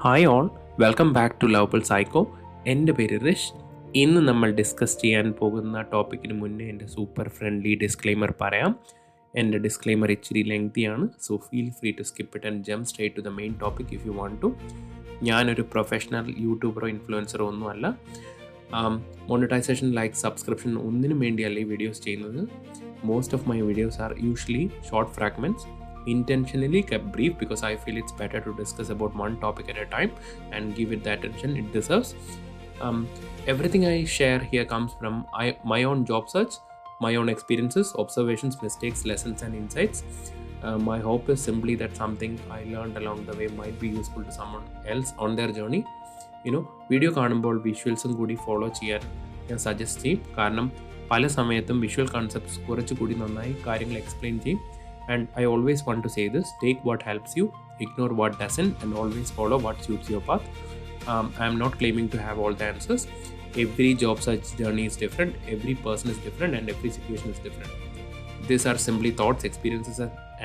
Hi all, welcome back to lovable psycho. എൻ്റെ പേര് റിഷ്. ഇന്ന് നമ്മൾ ഡിസ്കസ് ചെയ്യാൻ പോകുന്ന ടോപ്പിക്കിന് മുന്നേ എൻ്റെ സൂപ്പർ ഫ്രണ്ട്ലി ഡിസ്ക്ലെയിമർ പറയാം. എൻ്റെ ഡിസ്ക്ലെയിമർ ഇച്ചിരി ലെങ്തിയാണ്, so feel free to skip it and jump straight to the main topic if you want to. ഞാനൊരു പ്രൊഫഷണൽ യൂട്യൂബറോ ഇൻഫ്ലുവൻസറോ ഒന്നുമല്ല. മോണിറ്റൈസേഷൻ, ലൈക്ക്, സബ്സ്ക്രിപ്ഷൻ ഒന്നിനും വേണ്ടിയല്ല ഈ വീഡിയോസ് ചെയ്യുന്നത്. Most of my videos are usually short fragments, intentionally kept brief because I feel it's better to discuss about one topic at a time and give it the attention it deserves. Everything I share here comes from my own job search, my own experiences, observations, mistakes, lessons and insights. My hope is simply that something I learned along the way might be useful to someone else on their journey. Video കാണുമ്പോൾ വിഷ്വൽസും കൂടി follow ചെയ്യാൻ ഞാൻ suggest ചെയ്യും. കാരണം പല സമയത്തും visual concepts കുറച്ചുകൂടി നന്നായി കാര്യങ്ങൾ എക്സ്പ്ലെയിൻ ചെയ്യും. And I always want to say this: take what helps you, ignore what doesn't, and always follow what suits your path. I am not claiming to have all the answers. Every job search journey is different, every person is different, and every situation is different. These are simply thoughts, experiences,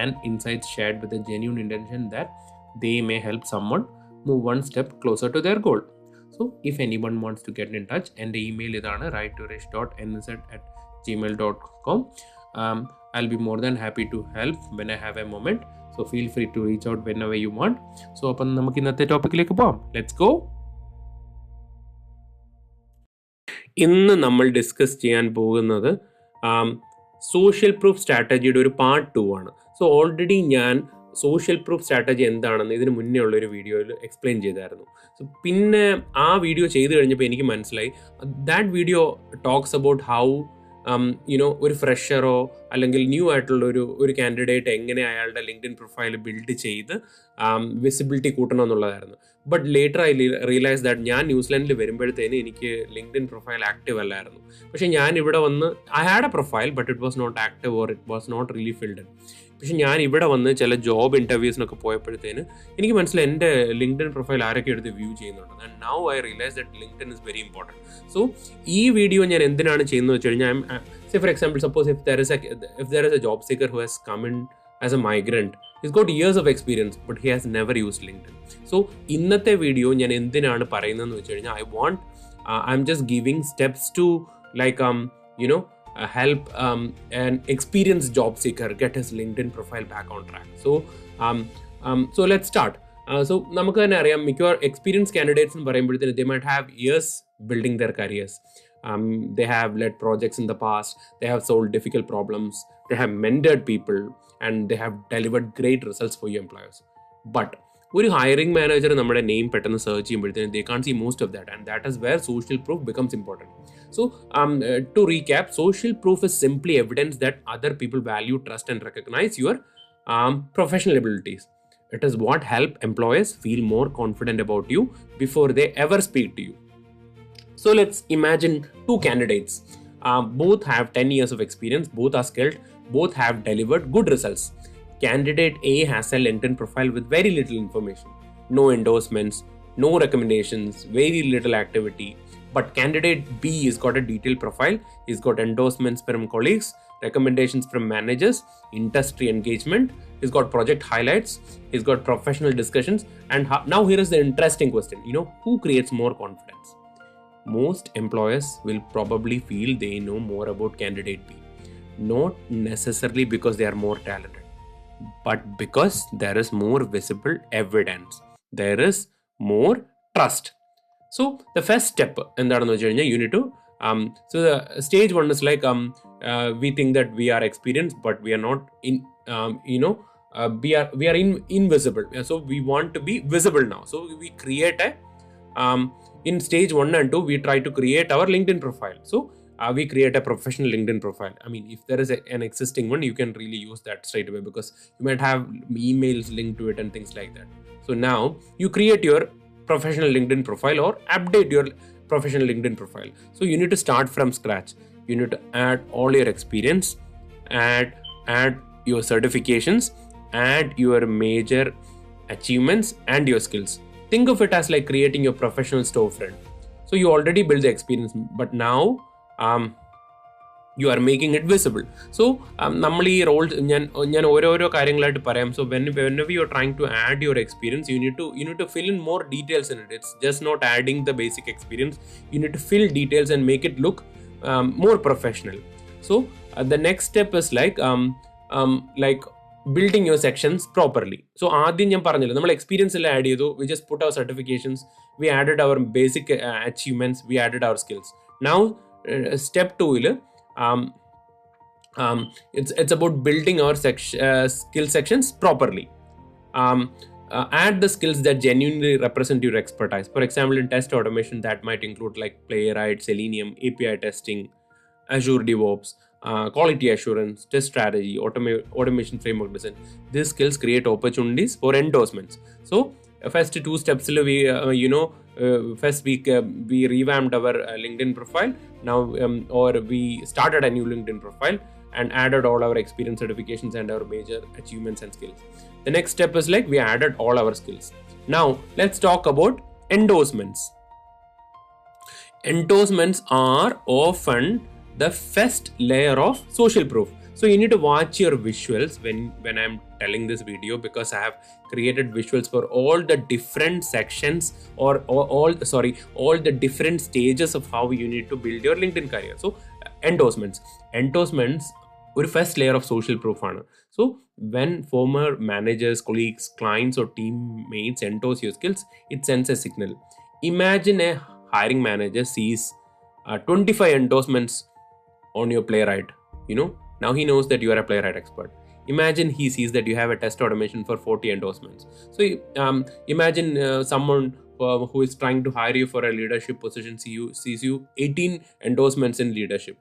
and insights shared with a genuine intention that they may help someone move one step closer to their goal. So, if anyone wants to get in touch, and the email is writetourish.nz@gmail.com. I'll be more than happy to help when I have a moment. So feel free to reach out whenever you want. So അപ്പം നമുക്ക് ഇന്നത്തെ ടോപ്പിക്കിലേക്ക് പോകാം. Let's go. ഇന്ന് നമ്മൾ discuss ചെയ്യാൻ പോകുന്നത് social proof സ്ട്രാറ്റജിയുടെ ഒരു part 2 ആണ്. സോ ഓൾറെഡി ഞാൻ സോഷ്യൽ പ്രൂഫ് സ്ട്രാറ്റജി എന്താണെന്ന് ഇതിന് മുന്നേ ഉള്ളൊരു വീഡിയോയിൽ എക്സ്പ്ലെയിൻ ചെയ്തായിരുന്നു. സോ പിന്നെ ആ വീഡിയോ ചെയ്ത് കഴിഞ്ഞപ്പോൾ എനിക്ക് മനസ്സിലായി that video talks about how ഒരു ഫ്രഷറോ അല്ലെങ്കിൽ ന്യൂ ആയിട്ടുള്ള ഒരു കാൻഡിഡേറ്റ് എങ്ങനെ അയാളുടെ ലിങ്ക്ഡിൻ പ്രൊഫൈൽ ബിൽഡ് ചെയ്ത് വിസിബിലിറ്റി കൂട്ടണം എന്നുള്ളതായിരുന്നു. But later I realise that ഞാൻ ന്യൂസിലാൻഡിൽ വരുമ്പോഴത്തേന് എനിക്ക് ലിങ്ക്ഡിൻ പ്രൊഫൈൽ ആക്റ്റീവ് അല്ലായിരുന്നു. പക്ഷേ ഞാൻ ഇവിടെ വന്ന് I had a profile but it was not active or it was not really filled. പക്ഷെ ഞാൻ ഇവിടെ വന്ന് ചില ജോബ് ഇൻ്റർവ്യൂസിനൊക്കെ പോയപ്പോഴത്തേന് എനിക്ക് മനസ്സിലായി എൻ്റെ ലിങ്ക്ഡിൻ പ്രൊഫൈൽ ആരൊക്കെ എടുത്ത് വ്യൂ ചെയ്യുന്നുണ്ട്. And now I realise that LinkedIn is very important. So ഈ വീഡിയോ ഞാൻ എന്തിനാണ് ചെയ്യുന്നത് വെച്ച് കഴിഞ്ഞാൽ, say for example, suppose if there is a job seeker who has come in as a migrant, he's got years of experience but he has never used LinkedIn. So ഇന്നത്തെ video ഞാൻ എന്തിനാണ് പറയുന്നതെന്ന് വെച്ച് കഴിഞ്ഞാൽ I'm just giving steps to help an experienced job seeker get his LinkedIn profile back on track. So let's start. So നമുക്ക് തന്നെ അറിയാം, മിക്കവാറും എക്സ്പീരിയൻസ് കാൻഡിഡേറ്റ്സ് എന്ന് പറയുമ്പോഴത്തേന് they might have years building their careers. They have led projects in the past, they have solved difficult problems, they have mentored people, and they have delivered great results for your employers. But ഒരു hiring manager നമ്മുടെ name പെട്ടെന്ന് search ചെയ്യുമ്പോഴത്തേന് they can't see most of that, and that is where social proof becomes important. So to recap, social proof is simply evidence that other people value, trust and recognize your professional abilities. It is what help employers feel more confident about you before they ever speak to you. So let's imagine two candidates. Both have 10 years of experience, both are skilled, both have delivered good results. Candidate A has a LinkedIn profile with very little information, no endorsements, no recommendations, very little activity. But candidate B has got a detailed profile, he's got endorsements from colleagues, recommendations from managers, industry engagement, he's got project highlights, he's got professional discussions. And now here is the interesting question, who creates more confidence? Most employers will probably feel they know more about candidate B, not necessarily because they are more talented, but because there is more visible evidence, there is more trust. So the first step എന്താണെന്ന് വെച്ച് കഴിഞ്ഞാൽ you need to so the stage 1 is like we think that we are experienced but we are not we are invisible, so we want to be visible now. So we create in stage 1 and 2 we try to create our LinkedIn profile. So we create a professional LinkedIn profile. I mean, if there is an existing one, you can really use that straight away because you might have emails linked to it and things like that. So now you create your professional LinkedIn profile or update your professional LinkedIn profile. So you need to start from scratch. You need to add all your experience, add your certifications, add your major achievements and your skills. Think of it as like creating your professional storefront. So you already built the experience, but now you are making it visible. So നമ്മൾ ഈ Rolls ഞാൻ ഓരോരോ കാര്യങ്ങളായിട്ട് പറയാം. So whenever you're trying to add your experience, you need to fill in more details in it. It's just not adding the basic experience. You need to fill details and make it look more professional. So the next step is like building your sections properly. So ആദ്യം ഞാൻ പറഞ്ഞില്ല, നമ്മൾ experience എല്ലാം add ചെയ്തു. We just put our certifications, we added our basic achievements, we added our skills. Now step 2 it's about building our skill sections properly. Add the skills that genuinely represent your expertise. For example, in test automation, that might include like Playwright, Selenium, API testing, Azure DevOps, quality assurance, test strategy, automation framework design. These skills create opportunities for endorsements. So first 2 steps we first we revamped our LinkedIn profile. Now or we started a new LinkedIn profile and added all our experience, certifications, and our major achievements and skills. The next step is like we added all our skills. Now let's talk about endorsements. Endorsements are often the first layer of social proof. So you need to watch your visuals when I'm telling this video, because I have created visuals for all the different sections or all the different stages of how you need to build your LinkedIn career. So endorsements ഒരു first layer of social proof ആണ്. So when former managers, colleagues, clients or teammates endorse your skills, it sends a signal. Imagine a hiring manager sees 25 endorsements on your Playwright. Now he knows that you are a Playwright expert. Imagine he sees that you have a test automation for 40 endorsements. So imagine someone who is trying to hire you for a leadership position sees you 18 endorsements in leadership.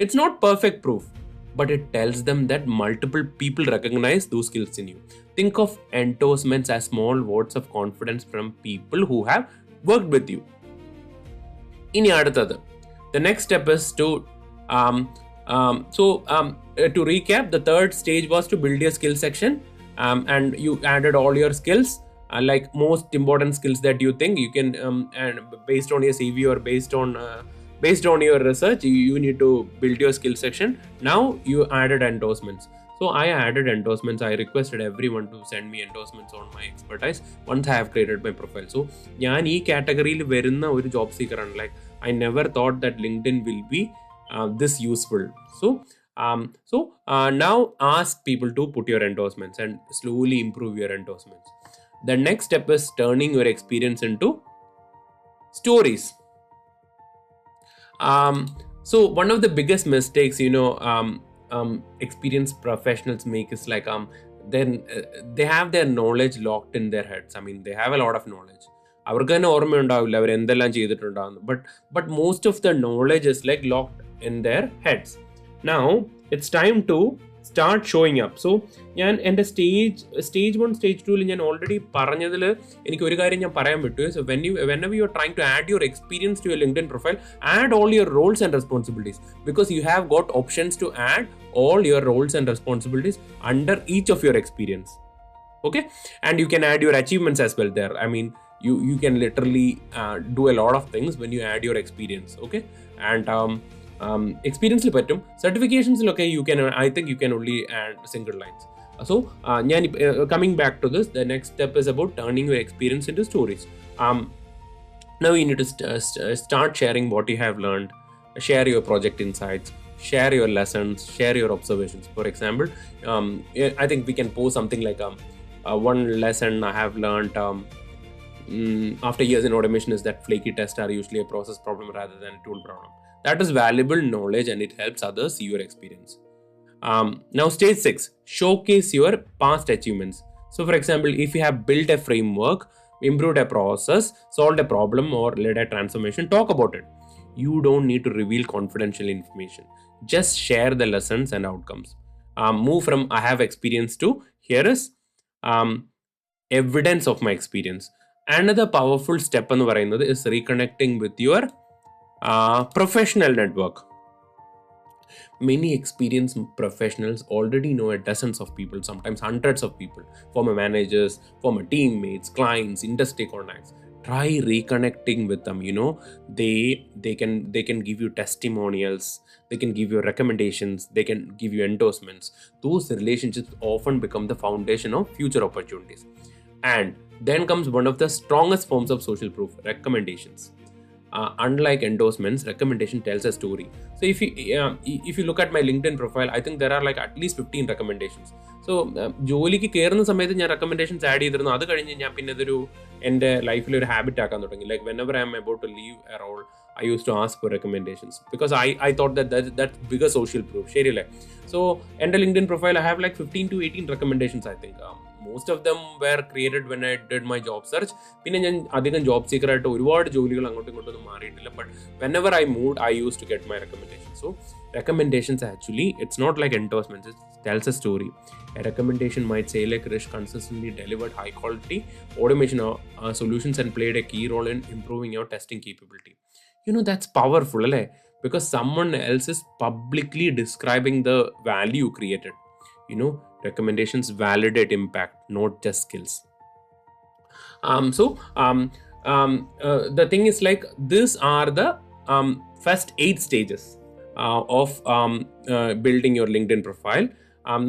It's not perfect proof, but it tells them that multiple people recognize those skills in you. Think of endorsements as small votes of confidence from people who have worked with you. ഇനി അടുത്തത്, the next step is to to recap, the third stage was to build your skill section, and you added all your skills, like most important skills that you think you can, and based on your CV or based on your research, you need to build your skill section. Now you added endorsements. So I added endorsements. I requested everyone to send me endorsements on my expertise once I have created my profile. So ഞാൻ ഈ കാറ്റഗറിയിൽ വരുന്ന ഒരു job സീക്കറാണ്. Like I never thought that LinkedIn will be this useful. So now ask people to put your endorsements and slowly improve your endorsements. The next step is turning your experience into stories. So one of the biggest mistakes experienced professionals make is like then they have their knowledge locked in their heads. I mean, they have a lot of knowledge. അവർക്ക് തന്നെ ഓർമ്മയുണ്ടാവില്ല അവർ എന്തെല്ലാം ചെയ്തിട്ടുണ്ടാവുന്നു. But most of the knowledge is like locked in their heads. Now it's time to start showing up. So ഞാൻ എൻ്റെ stage 1 stage 2 ഞാൻ already പറഞ്ഞതിൽ എനിക്ക് ഒരു കാര്യം ഞാൻ പറയാൻ വിട്ടു. So whenever you are trying to add your experience to your LinkedIn profile, add all your roles and responsibilities, because you have got options to add all your roles and responsibilities under each of your experience. Okay, and you can add your achievements as well there. I mean, you can literally do a lot of things when you add your experience. Okay, and experience പറ്റും. Certifications I think you can only add single lines. So coming back to this, the next step is about turning your experience into stories. Now you need to start sharing what you have learned, share your project insights, share your lessons, share your observations. For example, I think we can post something like one lesson I have learned after years in automation is that flaky tests are usually a process problem rather than a tool problem. That is valuable knowledge and it helps others see your experience. Now stage 6, showcase your past achievements. So for example, if you have built a framework, improved a process, solved a problem, or led a transformation, talk about it. You don't need to reveal confidential information. Just share the lessons and outcomes. Move from I have experience to here is evidence of my experience. Another powerful step is reconnecting with your professional network. Many experienced professionals already know a dozens of people, sometimes hundreds of people, former managers, former teammates, clients, industry contacts. try reconnecting with them. They can give you testimonials, they can give you recommendations, they can give you endorsements. Those relationships often become the foundation of future opportunities. And then comes one of the strongest forms of social proof: recommendations. Unlike endorsements, recommendation tells a story. So if you look at my LinkedIn profile, I think there are like at least 15 recommendations. So ജോലിക്ക് കയറുന്ന സമയത്ത് ഞാൻ recommendations add ചെയ്തിരുന്നു. അത് കഴിഞ്ഞ് ഞാൻ പിന്നെ ഇതൊരു എൻ്റെ ലൈഫിൽ ഒരു ഹാബിറ്റ് ആക്കാൻ തുടങ്ങി. Like whenever I am about to leave a role, I used to ask for recommendations because I thought that's bigger social proof. ശരിയല്ലേ? So എൻ്റെ LinkedIn profile, I have like 15 to 18 recommendations, I think. Most of them were created when I did my job search. പിന്നെ ഞാൻ അധികം job seeker ആയിട്ട് ഒരുപാട് ജോലികൾ അങ്ങോട്ടും ഇങ്ങോട്ടൊന്നും മാറിയിട്ടില്ല. But whenever I moved, I used to get my recommendations. So recommendations, actually, it's not like endorsements. It tells a story. A recommendation might say like Rish consistently delivered high quality automation solutions and played a key role in improving your testing capability. That's powerful, right? Because someone else is publicly describing the value created. Recommendations validate impact, not just skills. The thing is, like, these are the first 8 stages of building your LinkedIn profile.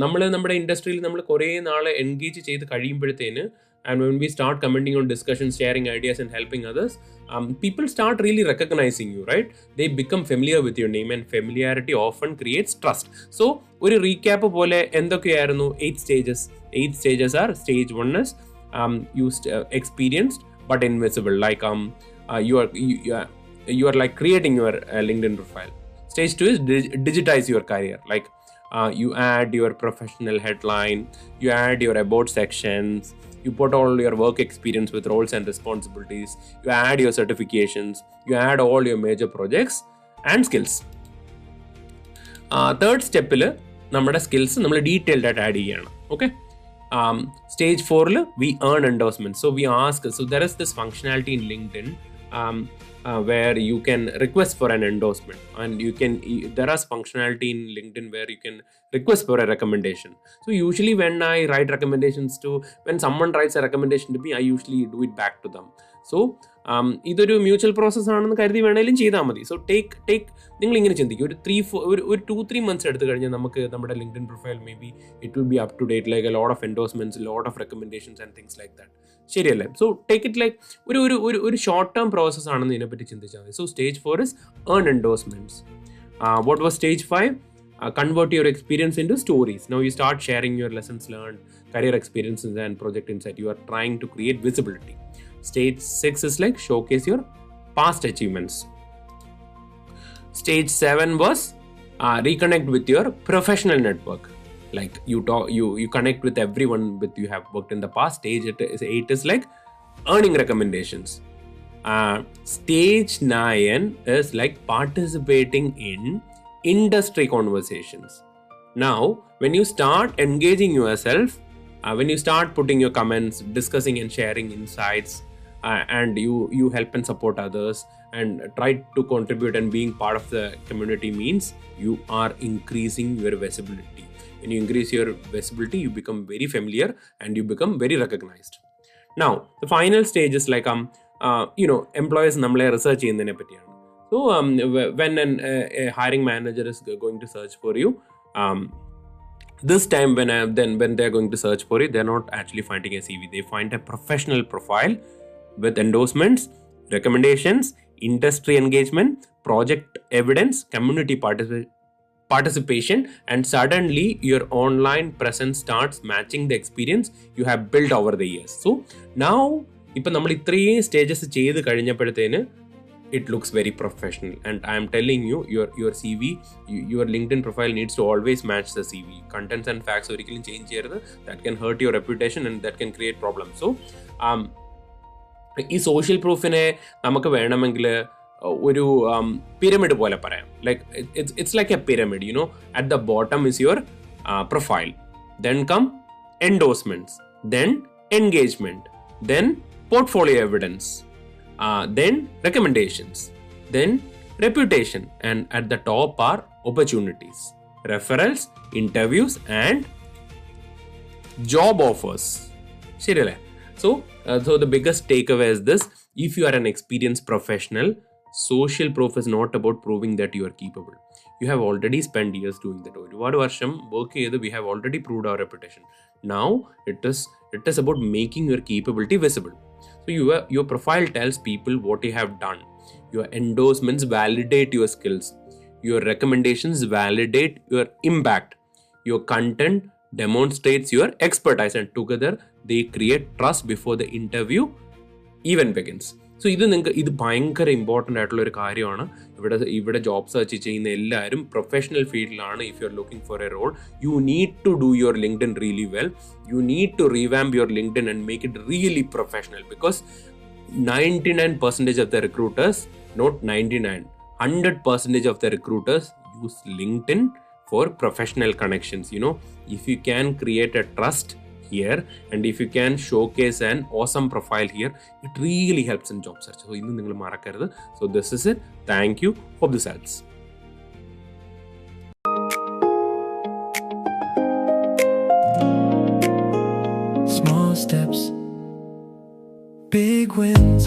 നമ്മൾ നമ്മുടെ ഇൻഡസ്ട്രിയിൽ നമ്മൾ കുറേ നാളെ engage ചെയ്ത് കഴിയുമ്പോഴത്തേന്, and when we start commenting on discussions, sharing ideas and helping others, people start really recognizing you, right? They become familiar with your name, and familiarity often creates trust. So ഒരു recap പോലെ എന്തൊക്കെയായിരുന്നു 8 stages? 8 stages are: stage 1 is experienced but invisible, like you are like creating your LinkedIn profile. Stage 2 is digitize your career, like you add your professional headline, you add your about sections, you put all your work experience with roles and responsibilities, you add your certifications, you add all your major projects and skills. Third step il nammada skills nammal detailed ആയിട്ട് add ചെയ്യണം. Okay. Stage 4 we earn endorsements. So we ask, so there is this functionality in LinkedIn where you can request for an endorsement, and there is functionality in LinkedIn where you can request for a recommendation. So usually when someone writes a recommendation to me, I usually do it back to them. So ഇതൊരു mutual process ആണെന്ന് കരുതി വേണേലും ചെയ്താൽ മതി. So നിങ്ങൾ ഇങ്ങനെ ചിന്തിക്കും, ഒരു 2-3 months എടുത്തു കഴിഞ്ഞാൽ നമുക്ക് നമ്മുടെ LinkedIn profile maybe it will be up to date, like a lot of endorsements, lot of recommendations and things like that. ശരിയല്ലേ? സോ ടേക്ക് ഇറ്റ് ലൈക്ക് ഒരു ഷോർട്ട് ടേം പ്രോസസ് ആണെന്ന് ഇതിനെപ്പറ്റി ചിന്തിച്ചാൽ മതി. So stage 4 is earn endorsements. What was stage 5? Convert your experience into stories. Now you start sharing your lessons learned, career experiences and project insight. You are trying to create visibility. Stage 6 is like showcase your past achievements. Stage 7 was reconnect with your professional network. Like you connect with everyone with you have worked in the past. Stage 8 is like earning recommendations. Stage 9 is like participating in industry conversations. Now when you start engaging yourself, when you start putting your comments, discussing and sharing insights, and you help and support others and try to contribute and being part of the community, means you are increasing your visibility. When you increase your visibility, you become very familiar and you become very recognized. Now the final stage is like employers nammale research cheyyunnadine pattiyana. So when a hiring manager is going to search for you, this time when they're going to search for it, they're not actually finding a CV. They find a professional profile with endorsements, recommendations, industry engagement, project evidence, community participation, and suddenly your online presence starts matching the experience you have built over the years. So now ipo nammal iത്രയും stages ചെയ്തു കഴിഞ്ഞപ്പോഴത്തേന് it looks very professional, and I am telling you, your CV, your LinkedIn profile needs to always match the CV. Contents and facts orikkalum change cheyarudhu. That can hurt your reputation and that can create problems. So ഈ social പ്രൂഫിനെ നമുക്ക് വേണമെങ്കിൽ ഒരു pyramid പോലെ പറയാം. Like it's like a pyramid. At the bottom is your profile, then come endorsements, then engagement, then portfolio evidence, then recommendations, then reputation, and at the top are opportunities, referrals, interviews and job offers. ശരിയല്ലേ? So the biggest takeaway is this: if you are an experienced professional, social proof is not about proving that you are capable. You have already spent years doing that. ഒരുപാട് വർഷം work ചെയ്ത് we have already proved our reputation. Now it is about making your capability visible. So your profile tells people what you have done. Your endorsements validate your skills. Your recommendations validate your impact. Your content demonstrates your expertise, and together they create trust before the interview even begins. So ഇത് ഭയങ്കര important ആയിട്ടുള്ള ഒരു കാര്യമാണ്. ഇവിടെ job search ചെയ്യുന്ന എല്ലാവരും professional ഫീൽഡിലാണ്. If you are looking for a role, you need to do your LinkedIn really well. You need to revamp your LinkedIn and make it really professional, because 99% of the recruiters, not 99, 100% of the recruiters use LinkedIn for professional connections. If you can create a trust here and if you can showcase an awesome profile here, it really helps in job search. So ഇന്ന് നിങ്ങൾ മറക്കരുത്. So this is it. Thank you. Hope this helps. Small steps, big wins.